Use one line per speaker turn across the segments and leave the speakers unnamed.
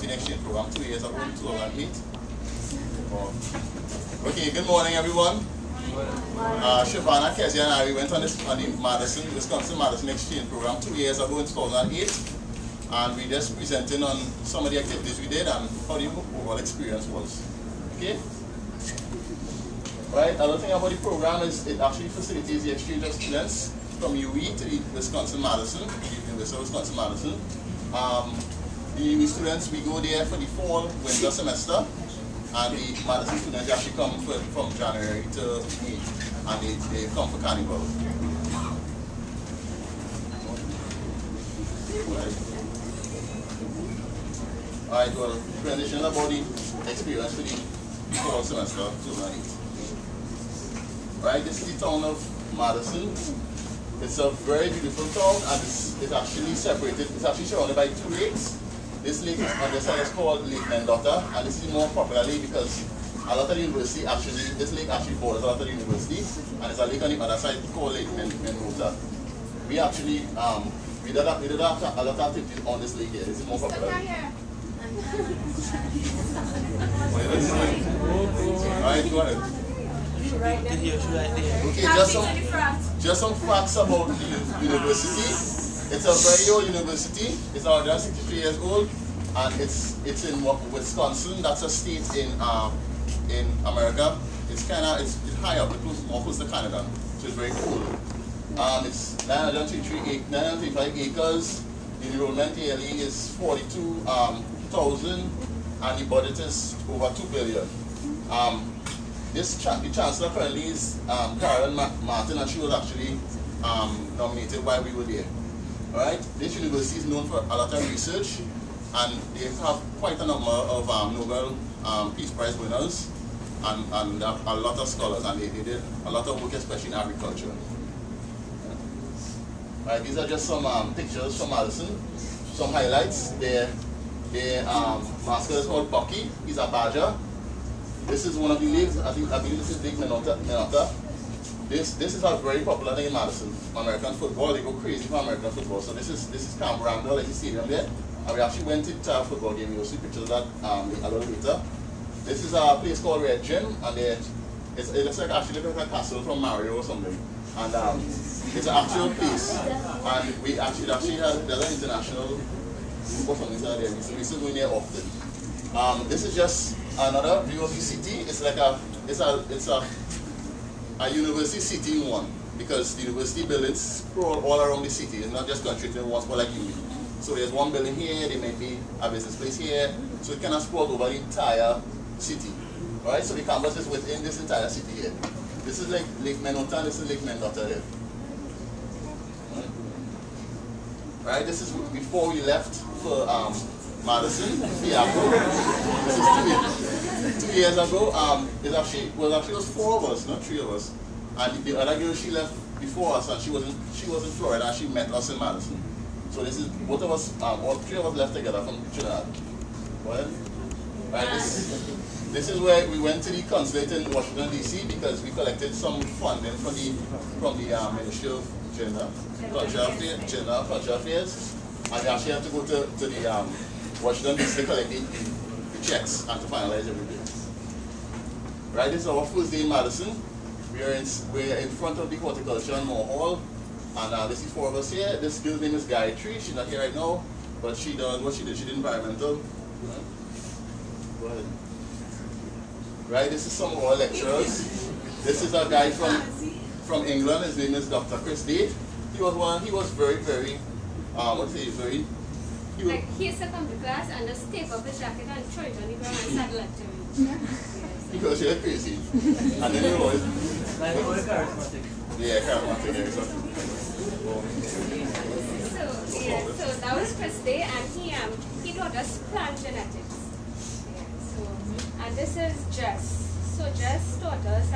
working exchange program 2 years ago, 2008. Okay, good morning everyone. Shavana, Kezia and I, we went on the Wisconsin-Madison exchange program 2 years ago in 2008. And we just presenting on some of the activities we did and how the overall experience was. Okay? Right, another thing about the program is it actually facilitates the exchange of students from UWI to the Wisconsin-Madison, the University of Wisconsin-Madison. The UWI students, we go there for the fall, winter semester, and the Madison students actually come from January to May, and they come for carnival. Alright, well, transition about the experience for the fall semester 2008. Right, this is the town of Madison. It's a very beautiful town, and it's actually separated. It's actually surrounded by 2 lakes. This lake on this side is called Lake Mendota, and this is more popularly because a lot of the university actually, this lake actually borders a lot of the university, and there's a lake on the other side called Lake Mendota. We actually we did a lot of activities on this lake here. This is more popular. Alright, go ahead. Okay, just some facts about the university. It's a very old university. It's around 63 years old, and it's in Wisconsin. That's a state in America. It's high up. It's more close to Canada, so it's very cool. It's 935 acres. The enrollment yearly is 42,000, and the budget is over $2 billion. The chancellor currently is Karen Martin, and she was actually nominated while we were there. Alright, this university is known for a lot of research, and they have quite a number of Nobel Peace Prize winners and a lot of scholars, and they did a lot of work, especially in agriculture. Right, these are just some pictures from Madison, some highlights. Their mascot is called Bucky. He's a badger. This is one of the lakes. I believe this is Lake Mendota. This is a very popular thing in Madison. American football. They go crazy for American football. So this is Camp Randall, like the stadium there. And we actually went to a football game. You'll see pictures of that a little later. This is a place called Red Gym, and it looks like actually like a castle from Mario or something. And it's an actual place. And we actually had there's an international group or something there. So we still go in there often. This is just another view of the city. It's like a university city in one, because the university buildings sprawl all around the city. It's not just concentrated in one spot like Univ. So there's one building here, there may be a business place here, so it kind of sprawls over the entire city. Alright, so the campus is within this entire city here. This is like Lake Mendota, this is Lake Mendota here. Right, this is before we left for Madison, Seattle. This is 2 years ago. It was 4 of us, not 3 of us. And the other girl, she left before us, and she was in Florida, and she met us in Madison. So this is both of us, all 3 of us left together from Trinidad. Well, right, this is where we went to the consulate in Washington D.C. because we collected some funding from the Ministry of Cultural Affairs, and we actually had to go to the Washington D.C. to collect the checks and to finalize everything. Right, this is our first day in Madison. We're in front of the horticulture and more hall, and this is 4 of us here. This girl's name is Gayatri. She's not here right now, but she does what she did. She did environmental. Go ahead. Right, this is some of our lecturers. This is a guy from England. His name is Dr. Chris Dave. He was very
he used to come to class and just take off his jacket and throw it on the ground and start lecturing.
Because you're crazy. And then you always...
charismatic.
Yeah, charismatic, yeah, exactly.
So that was Chris Day, and he taught us plant genetics. And this is Jess. So Jess taught us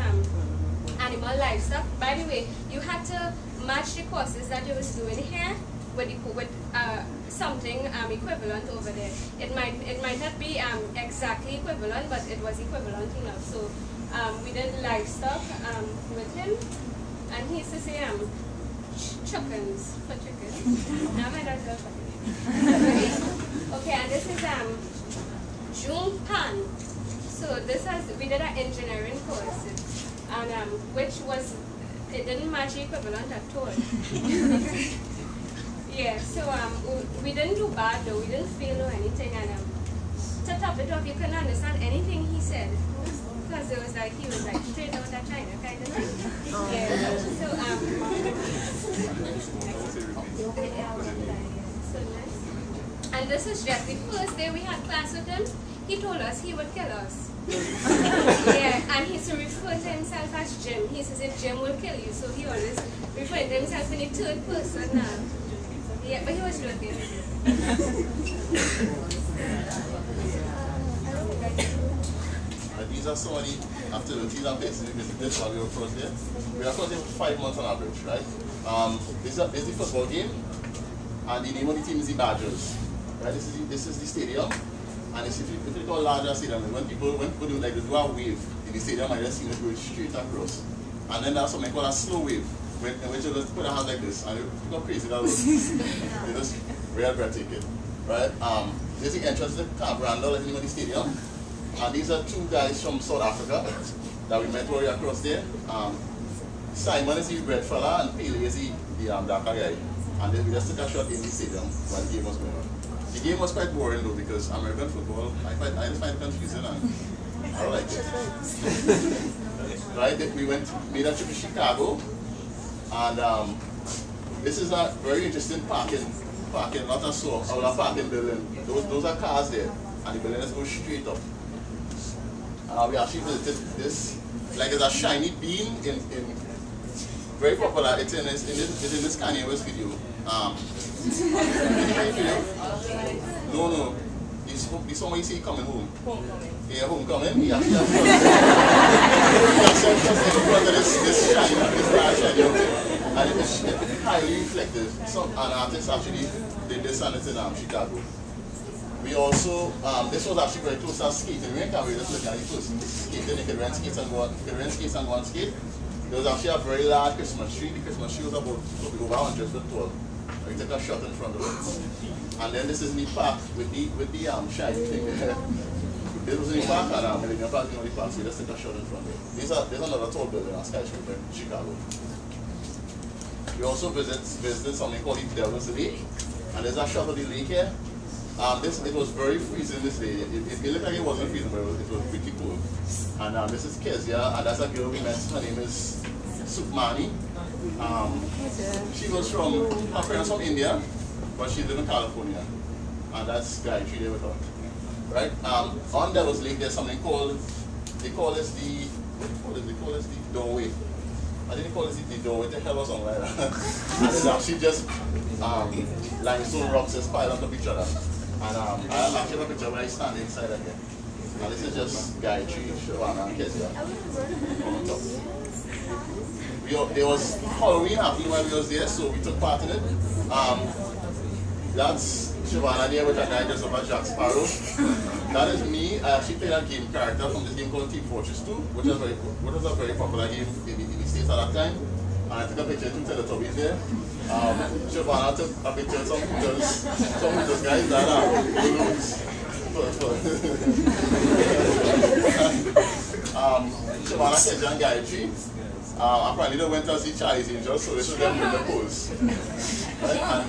animal livestock. By the way, you had to match the courses that you was doing here with something equivalent over there. It might not be exactly equivalent, but it was equivalent enough. So we did livestock with him, and he used to say chickens for chickens. Now my daughter. Okay, and this is June pan. So we did an engineering course, and which was, it didn't match the equivalent at all. Yeah, so we didn't do bad though, we didn't fail or anything, and to top it off, you couldn't understand anything he said. Because it was like, he was like straight out of China kind of thing. Yeah, so and this is just the first day we had class with him. He told us he would kill us. Yeah, and he used to refer to himself as Jim. He says if Jim will kill you, so he always referred to himself in the third person now. Yeah, but he was joking.
These are some of the activities and places we visited while we were first there. We were first there for 5 months on average, right? This is the football game, and the name of the team is the Badgers. Right? This is the stadium, and if you call larger stadium, when people do like the dual wave in the stadium, I just see it going straight across. And then there's something called a slow wave, in which you just put a hand like this, and you go crazy. That was just real breathtaking, right? This is the entrance to the Camp Randall, like the name of the stadium. And these are 2 guys from South Africa that we met while we were across there. Simon is the red fella and Pele is the darker guy. And then we just took a shot in the stadium while the game was going on. The game was quite boring though, because American football, I just find it confusing and I don't like it. Right, we made a trip to Chicago, and this is a very interesting parking lot I saw, our parking building. Those are cars there, and the building just goes straight up. We actually visited this, like it's a shiny bean in very popular. It's in this Kanye West video. No. The song you see coming home. Yeah, homecoming. He actually has this shiny, this large shiny out there. And it's highly reflective. An artist actually did this and it's in Chicago. We also, this was actually very close to skating rink, and we just looked at the person skating. You could rent skates and go on skate. There was actually a very large Christmas tree. The Christmas tree was about over 100 feet tall. We took a shot in front of it. And then this is the park with the shiny thing there. This was in the park, and Millennium Park, you know, the park, so we just took a shot in front of it. There's another tall building, a skyscraper in Chicago. We also visited something called the Devil's Lake, and there's a shot of the lake here. It was very freezing this day. It looked like it wasn't freezing, but it was pretty cool. And this is Kezia, and that's a girl we met. Her name is Supmani. She was her parents from India, but she lived in California. And that's Gayatri there with her. Right? On Devil's Lake, there's something called, they call this the doorway. I think they call this the doorway to hell or something like that. And it's actually just limestone rocks just piled on top of each other. And I actually have a picture where I stand inside again. And this is just Gayatri, Shavana, and Kezia on top. There was Halloween happening while we was there, so we took part in it. That's Shavana there with a guy dressed up as Jack Sparrow. That is me. I actually played a game character from this game called Team Fortress 2, which was a very popular game in the States at that time. And I took a picture of 2 Teletubbies there. Shavana took a picture of some Hooters guys that are balloons. Shavana, Kezia, and Gayatri. Apparently they went to see Charlie's Angels, so this is them in the pose. Right? And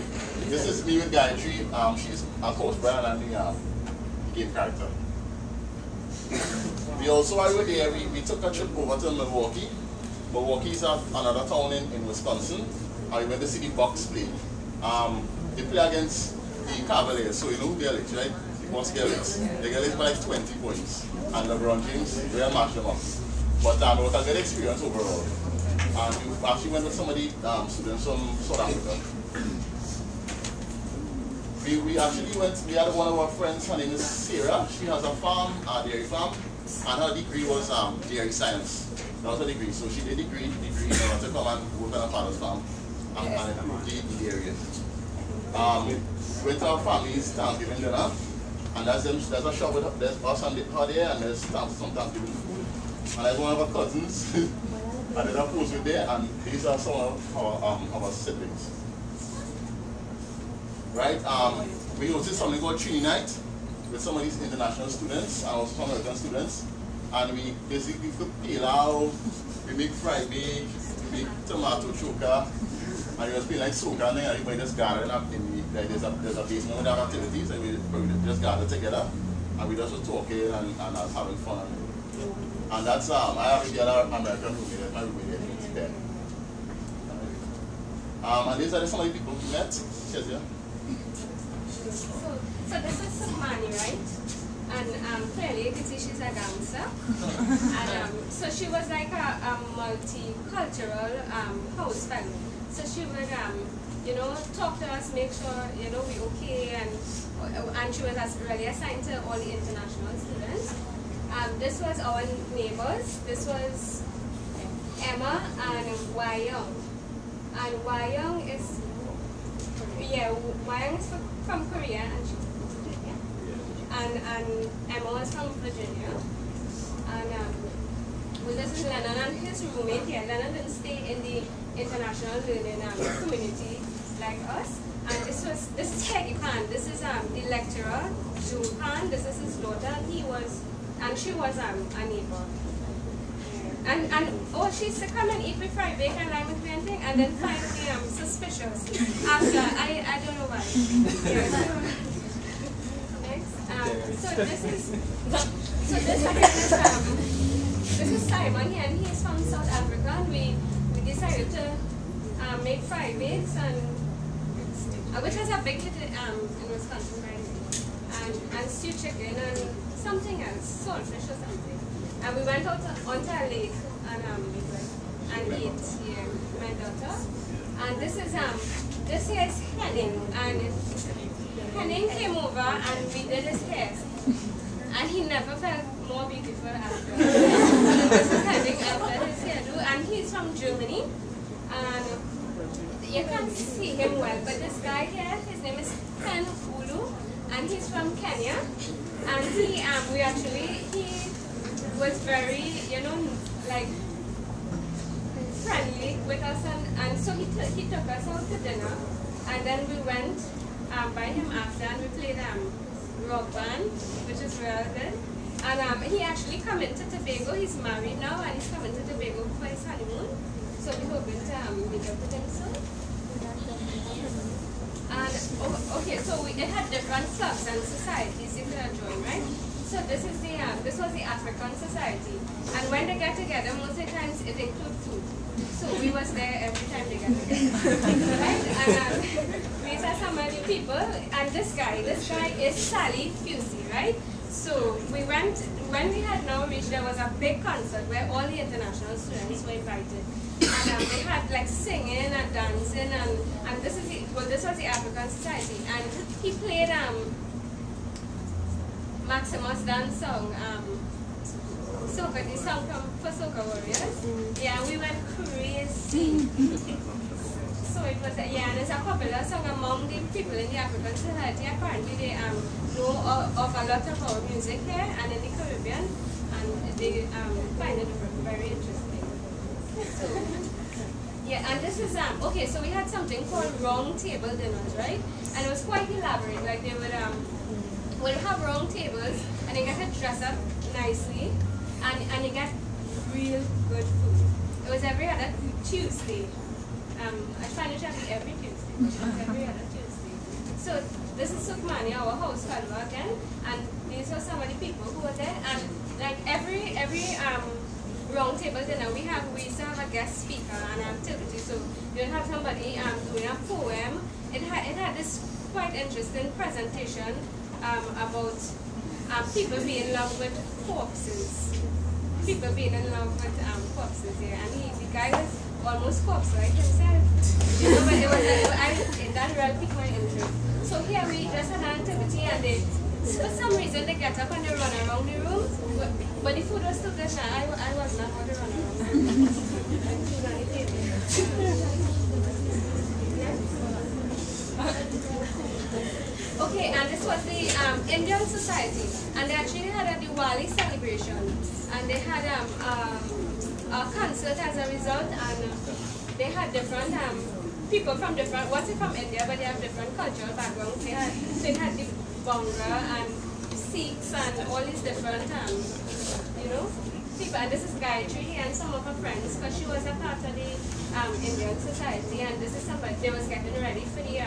this is me with Gayatri. She's of course Brian and the game character. We also, while we were there, we took a trip over to Milwaukee. Milwaukee is another town in Wisconsin. And we went to see the Bucks play. They play against the Cavaliers, so you know who they are, right? The Bucks get licks. They get licks by like 20 points. And LeBron James really matched them up. But it was a good experience overall. And we actually went with some of the students from South Africa. We had one of our friends, her name is Sarah. She has a farm, a dairy farm, and her degree was dairy science. That was her degree. So she did degree in order to come and work on her father's farm and improve the area. We went to our family's Thanksgiving dinner, and there's a shop with there's us and her there, and there's some Thanksgiving food. And there's one of our cousins, and there's a post with there, and these are some of our siblings. Right? We hosted something called Trini Night. with some of these international students and also some American students, and we basically cook pilau, we make fried beef, we make tomato choka, and it was being like soca, and then everybody just gathered up in the, like there's a basement with our activities, and we just gathered together, and we just were talking and having fun. And that's I have the other American roommate, my roommate is Ben. And these are some of the people we met. Yes, yeah.
So this is Sukmani, right? And clearly you can see she's a dancer. And so she was like a multicultural house fellow. So she would you know, talk to us, make sure, you know, we okay, and she was really assigned to all the international students. This was our neighbors. This was Emma and Y Young. And Y Young is, Y Young is from Korea, and she's from Virginia. And Emma was from Virginia. And well, this is Lennon and his roommate here. Lennon didn't stay in the international learning community like us. And this is Peggy Pan. This is the lecturer, June Pan. This is his daughter. She was a neighbor. And she used to come and eat with fried bacon, lime with anything, and then find me suspicious after. I don't know why. Yeah, next. This is Simon here, and he's from South Africa, and we decided to make fried bakes, and which was a big hit in Wisconsin, right? And stewed chicken and something else, saltfish or something. And we went out onto a lake and ate here, my daughter. And this here is Henning, and Henning came over and we did his hair. And he never felt more beautiful after. This is Henning after his hairdo, and he's from Germany. And you can't see him well, but this guy here, his name is Ken Ulu, and he's from Kenya. And he was very, you know, like friendly with us, and so he took us out to dinner, and then we went by him after, and we played rock band, which is real good. And he actually come into Tobago. He's married now, and he's coming to Tobago for his honeymoon. So we're hoping to meet up with him soon. And okay, so it had different clubs and societies you could join, right? So this was the African society, and when they get together, most of the times it includes food. So we was there every time they get together, right? And these are some of the people, and this guy is Sally Fusey, right? So we went, when we had now reached, there was a big concert where all the international students were invited. And they had like singing and dancing, and this was the African society, and he played Maximus dance song, the song for Soca Warriors. Yeah, we went crazy. So it was, and it's a popular song among the people in the African society. Apparently they know of a lot of our music here and in the Caribbean, and they find it very interesting. So, yeah, and this is, okay, so we had something called round table dinners, right? And it was quite elaborate, like they would have round tables, and you get to dress up nicely, and you get real good food. It was every other Tuesday. I find it to be every Tuesday, but it was every other Tuesday. So this is Sukmani, our house fellow again, and these are some of the people who were there, and like every round table dinner we used to have a guest speaker and activity. So you'd have somebody doing a poem. It had this quite interesting presentation about people being in love with corpses. People being in love with corpses, yeah. And the guy was almost corpse-like himself. You know, but that really piqued my interest. So here we just had an activity, and for some reason they get up and they run around the room. But the food was still good. I was not going to run around. Okay, and this was the Indian Society, and they actually had a Diwali celebration, and they had a concert as a result, and they had different people from different, from India, but they have different cultural backgrounds. They had the Bonga and Sikhs and all these different, you know, people. And this is Gayatri and some of her friends, because she was a part of the Indian society, and this is somebody, they was getting ready for the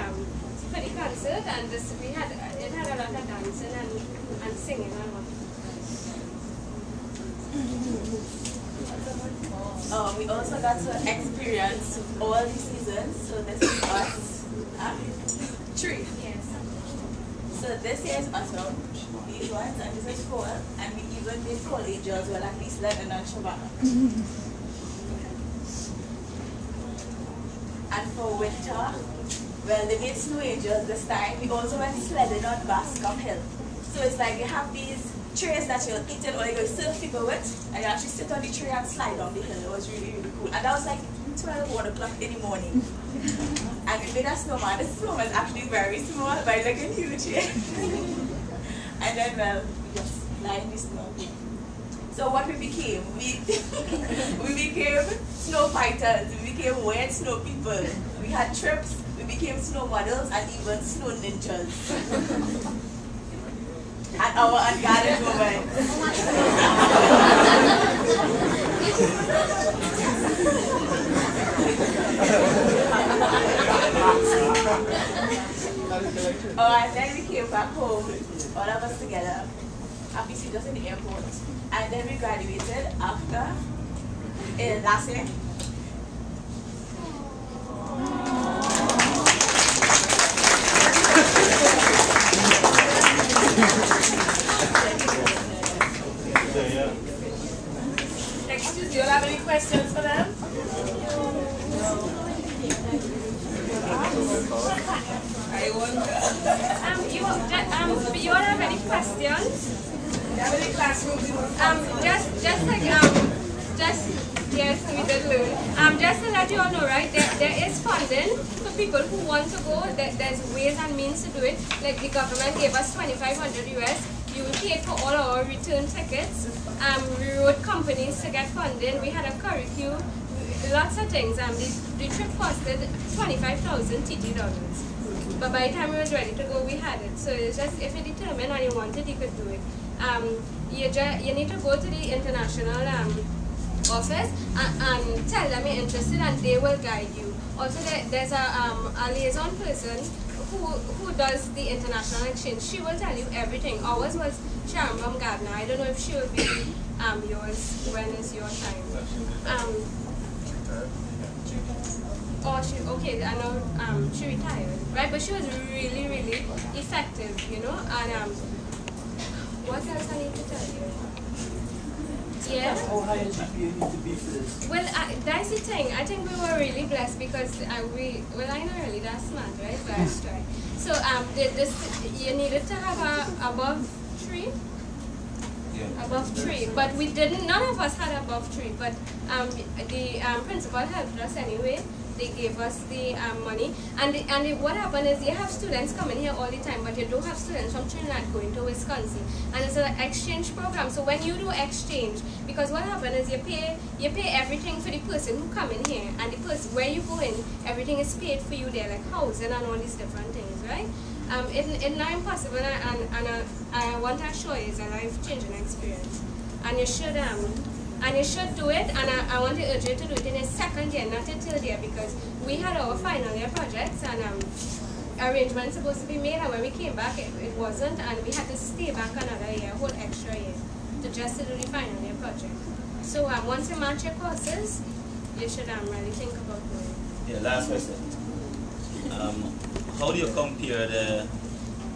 concert, and this, it had a lot of dancing and singing and all.
We also got to experience all the seasons. So this is us. Tree.
Yes.
So this here is autumn, these ones, and this is fall, and we even did fall angels, well at least Lennon and Shabbat. And for winter, well they made snow angels this time. We also went sledding on Bascom Hill. So it's like you have these trays that you'll eat it or you surf people with, and you actually sit on the tray and slide down the hill. It was really, really cool. And that was like 1 o'clock in the morning. And we made a snowman. The snowman is actually very small, but like a huge. And then, well, we just lie in the snow. So what we became? We became snow fighters. We became weird snow people. We had trips. We became snow models and even snow ninjas. At our unguarded moment. And then we came back home, all of us together, happy to just in the airport. And then we graduated after last year.
Excuse me, do you have any questions for them? I wonder.
You all have any questions?
Do you have any classrooms?
Yes, we did learn. Just to let you all know, right, there is funding for people who want to go. There's ways and means to do it. Like the government gave us $2,500 US. You paid for all our return tickets. We wrote companies to get funding. We had a curriculum, lots of things. The trip costed $25,000 TT dollars. But by the time we was ready to go, we had it. So it's just, if you determined and you wanted, you could do it. You need to go to the international office and tell them you're interested, and they will guide you. Also, there's a liaison person who does the international exchange. She will tell you everything. Ours was Sharon from Gardner. I don't know if she will be yours. When is your time? Okay, I know she retired, right? But she was really, really effective, you know. And what else I need to tell you? Yeah.
How high a GPA need to be for this?
Well, that's the thing. I think we were really blessed because I'm not really that smart, right? But I try. So you needed to have above 3. Yeah. Above 3, but we didn't. None of us had above 3, but the principal helped us anyway. They gave us the money, and what happened is you have students coming here all the time, but you don't have students from Trinidad going to Wisconsin, and it's an exchange program. So when you do exchange, because what happened is you pay everything for the person who come in here, and the person where you go in, everything is paid for you there, like housing and all these different things, right? It's not impossible, and I want to show you it's a life-changing experience, and you should do it, and I want to urge you to do it in a second year, not a third year, because we had our final year projects and arrangements supposed to be made, and when we came back it wasn't, and we had to stay back another year, a whole extra year, to do the final year project. So once you match your courses, you should really think about going.
Yeah, last question. How do you compare the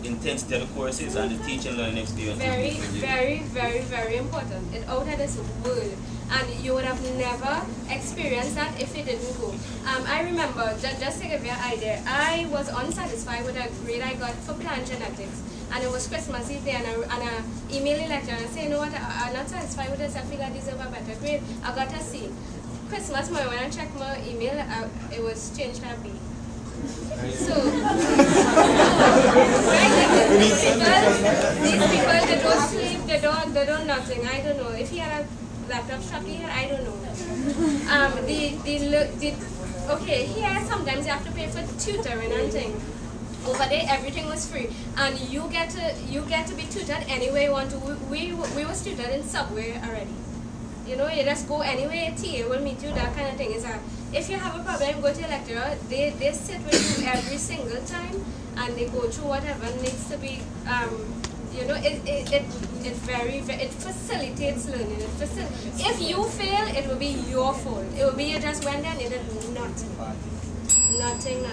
intensity of the courses and the teaching learning experience?
Very, very, very, very important. It's out of this world, and you would have never experienced that if you didn't go. I remember, just to give you an idea, I was unsatisfied with a grade I got for plant genetics, and it was Christmas Eve day, and I emailed the lecturer and I said, you know what, I'm not satisfied with this, I feel I deserve a better grade. I got a C. Christmas morning, when I checked my email, it was changed to a B. So, right, these people, they don't sleep, they don't nothing. I don't know. If he had a laptop shop here, I don't know. Okay, here sometimes you have to pay for tutoring and things. Over there, everything was free, and you get to be tutored anywhere you want to. We were tutored in Subway already. You know, you just go anywhere, TA will meet you, that kind of thing. Is that if you have a problem, go to your lecturer. They sit with you every single time, and they go through whatever needs to be. You know, it facilitates learning. If you fail, it will be your fault. It will be you just went there and you did nothing. Nothing.